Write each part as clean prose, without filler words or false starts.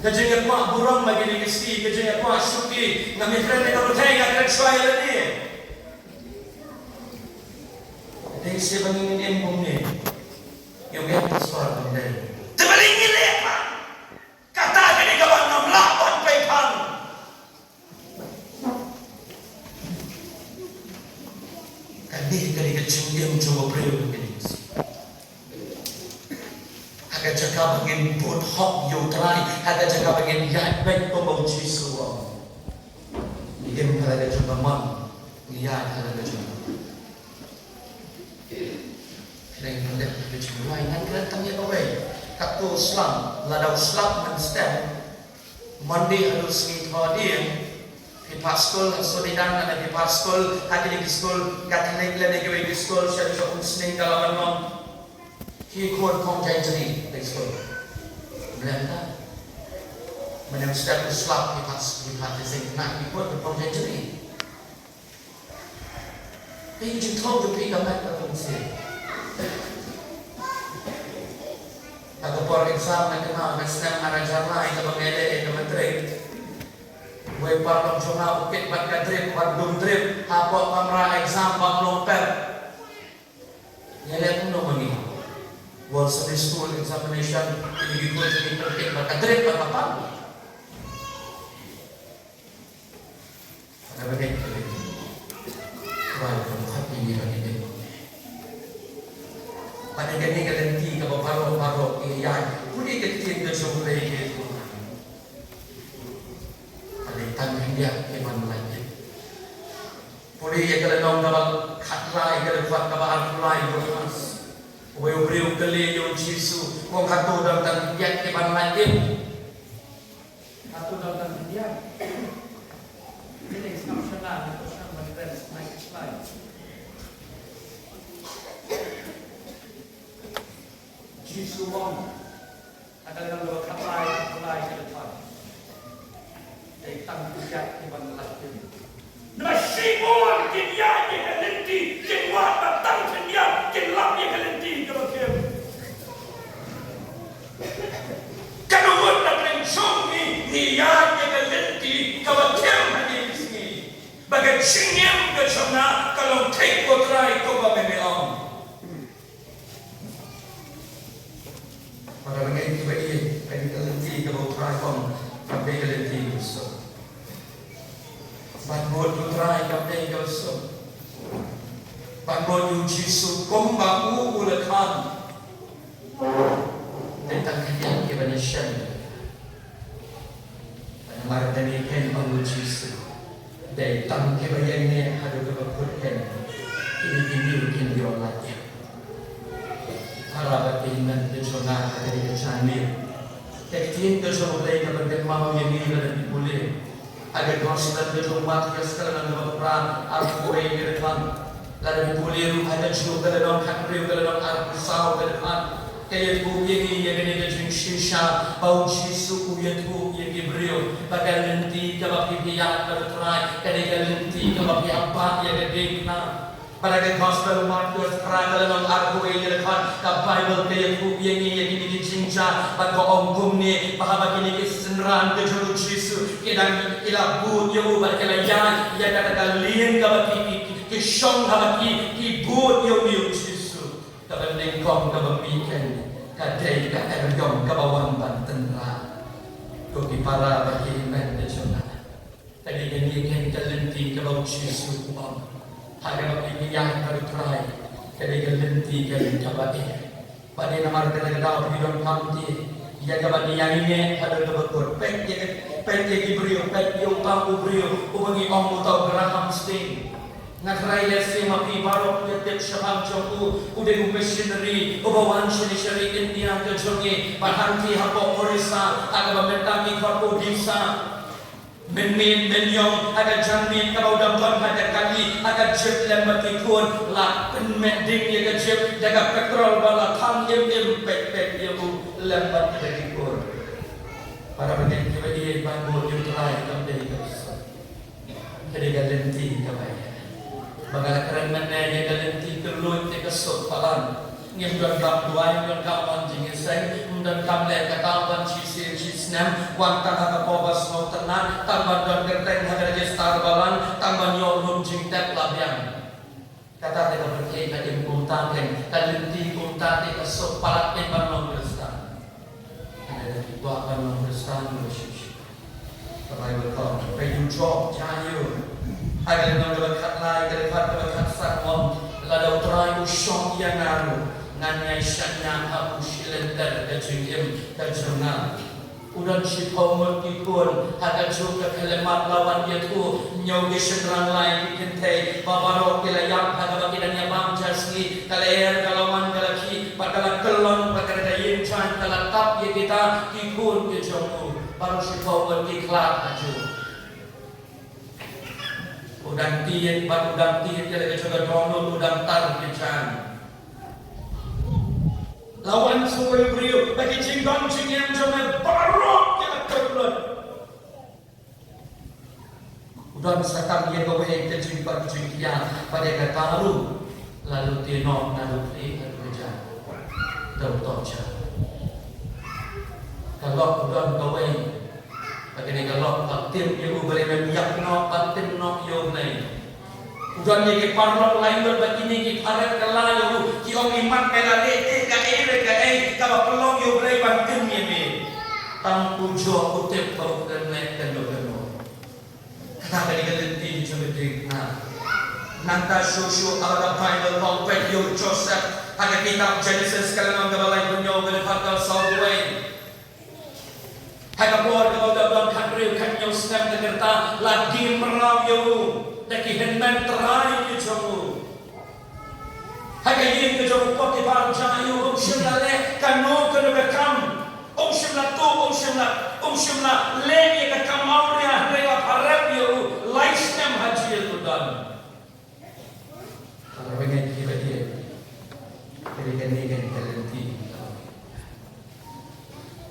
Kajengnya kuah burung bagi ni kesti, kajengnya kuah syuki, ngami friend kalau teh nggak kena try lagi. Dari sebangin ini embung ni, yang biar tersuara benda. Terbalik ni apa? Kata kini kawan nam lakon pekan. Kali kecil dia mencoba beriu begini. Agak cakap begini pun hok yo terai, agak cakap begini ya baik pembau Yesus. Dia mengalah coba mam, lihat ada coba. Lain hendak berjumpa lain kan kita tanya away. Kaptu Islam, ladau Islam dan stem. Mandi harus ngithadin. Di paskul sodidan ada di paskul, hati di skul, katanek lagi di skul, saya bisa unsning dalam nom. Kikor kong jajari di skul. Belanda. Menang stem Islam di paskul, hati saya nak kikor kong jajari. Tapi you told the people back from say. Ako for exam na kenal mestem arajar lain ke mengele ke menteri. Wei parlong cuma ukit bat kadrip bat dum drip hapok pamra exam bang lomper. Nyele pun no mani. World Sunday School examination ini gitu jadi ukit bat kadrip bat apa? Ada begitu. Wah, hati ini lagi. Pada gani galanti ka baro iyan puli kecil na sumulay ke Tuhan. Alitan hindia ke manlay. Puli galanong na katlay galanfat ka baarulay bukas. Uwe ubriw kali yung Yesu kung katudang tan hindia ke manlay. Katudang tan hindia. Ini exceptional ito siya mag-rest next slide. Yesus wong akan dalam kapal ke depan. Dari tanggung jawab di mana lagi? Nasibun kinya yang kelenti, kiwat batang kinya, kilap yang kelenti kebagian. Kanungun na prinsong ni yang kelenti kebagian hadis ni. Bagai sinyam kesana kalau take potrai ko ba memeong. Para mengenai bayi, kami kelenti kalau terakon, kami kelenti besar. Bangun putrai kami besar. Bangun Yesus komba ulekan. Tentang kejadian kebenaran. Martani ken bangun Yesus. Tentang kebenaran ini ada kebenaran. Ini diolahnya. Harapan keinginan kesana dari kecantik. Tekin kesoleh kepada mau yang ini dan boleh. Ada konsisten kejumat kesekarang dalam peran aku boleh kedepan. Lalu boleh ada juga dalam kakri dalam arusau kedepan. Kaya tu yang ini dengan shisha bau Yesus yang tu yang Hebrew. Bagai lenti kalau pihak berterai. Kaya lenti kalau pihak apa yang dekna. Pada gospel Markus kerana dalam arku ini dekat ke Bible ke yang ini dicinca pada orang ni bahawa kini kesenran ke juru Yesus kedang ilabut yang ubah kelayan yang kata lien ke bagi ke shong ke bagi ibut yang Yesus tapi lengkong ke berikan kadai ke erjom ke bawang bantenra kopi para bagi men dejona tadi ini kan kelenti ke bawang Yesus ubah ada bagi yang berterai, jadi kelenti kelenti kabati. Pada nama kita dalam hidup kami, ia kabati yang ini ada kebetulan. Pek yang diberi, pek yang tahu beri, ubangi orang mutau Graham Sting. Nakrai lesi mapi baru tiap syabab jauh, udah missionary, ubawan missionary India ke jongi, bahanti habo Orissa, agak mentami korpo disa. Menyong ada jamin kalau dapat ada kali ada jeep lembat ikut lah penmeding ya ke jeep jaga petrol bala tham yem pek ya bu lembat ikut para pengen kita dia bangun jutrai kami jadi galenti kami bagala keren mana ya galenti terlut ke kesot palan ngem dan kam duai dan kam anjing saya dan kam le katawan cisi nem wan ta ka pobas no tanan tambah don kerteng hagar gestar balan tambah nyor jing tep labian kata te ka berkei ka impultaken ka lenti kumtate ka sopalat ke panon kristan ada di tua panon kristan Yesus Bapak Ibu kau peyu job jayu agar nang dekat lai dekat sakon lada utrai usong yang ngaru nganyai syanya aku silenter dan jingim dan jurnal udan si pomot kikun haga juga kelemat lawan dia tu nyoge sendrang lain bikin teh babaro kelayam haga bagi dan yamam jasli kalayer kalawan kalaki padahal kelon pada dayin chan kalatap ya kita kikun ke jomu baru si pomot kiklat aju udang tiet baru udang tiet jadi kecoba dono udang tar kecang lawan supaya beriu bagi cinggang cinggang jangan barok kita kebelan udang sakam dia gawe ke cinggang cinggang pada kataru lalu tinok lalu pri kerja tahu tocha kalau udang gawe bagi ni kalau aktif dia boleh membiak no aktif no yo nai udan ye ke parlok lain berbagi ni ki arep kala yo ki om iman melale ka ka pelong yo brei banten ye me tang pujo utep ko kene kan do no kata kali galenti jomete na nanta shosho ala Bible kompet yo Joseph ada kitab Genesis kalau nang balai dunyo bel fakal Southway Haga buat kalau dalam kanril kan yang sedang dengerta lagi merau yo, lagi hendak terai ke jamu. Haga ini ke jamu pakai barang jayu, umshimla kanu kanu bekam, umshimla le ke kamau dia rela parap yo, lifestem haji itu dan. Kalau begini kita dia, jadi kan talenti.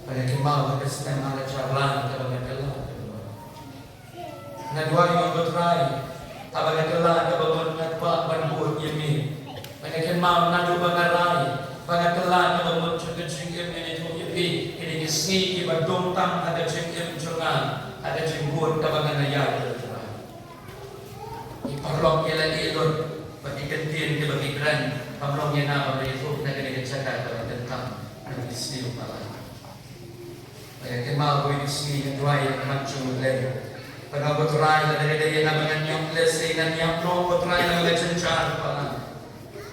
Pada kemau pada sedang ada cabaran kalau mereka nak dua yang berterai, kalau mereka kalau mereka bangun yemi, pada kemau nak dua bangarai, pada kalau mereka cengkem ini tu yemi, ini kisni iba domtam ada cengkem jangan, ada jemput kalau naya berterai. Iparlok ialah elok bagi kentin ke bagi keren, parlok yang apa bagi itu nak kena jaga kalau tentang nak kisni upalan. Kemau ini sini dua yang macam leh. Pada berterai dari dia namanya nyok lesi dan nyok no berterai dengan cencar palang.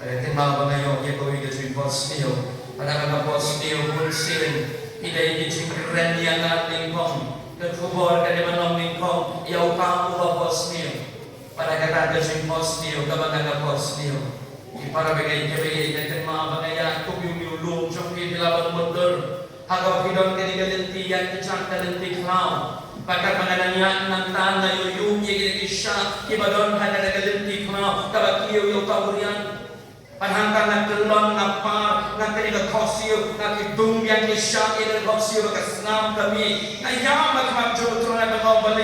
Pada kemau bangayo dia kau ini jadi Bosnia. Pada kata Bosnia pun sin. Tidak ini cingkren yang nak lingkong. Ketubur kan dia menong lingkong. Ya utama Bosnia. Pada kata jadi Bosnia, kapan kata Bosnia. Para bagai dia yang kemau bangaya tu biulung cungki dilawan motor. Agak pidon kini galenti yang kecang galenti klau. Pakai pengadanya nantan na yuyum ye kini kisah. Ibadon hanya galenti klau. Kalau kieu yo kaurian. Panhangkan nak kelon napar nak kini kekosio nak kidung yang kisah ini kekosio kesenam kami. Ayam macam macam tu nak kau balik.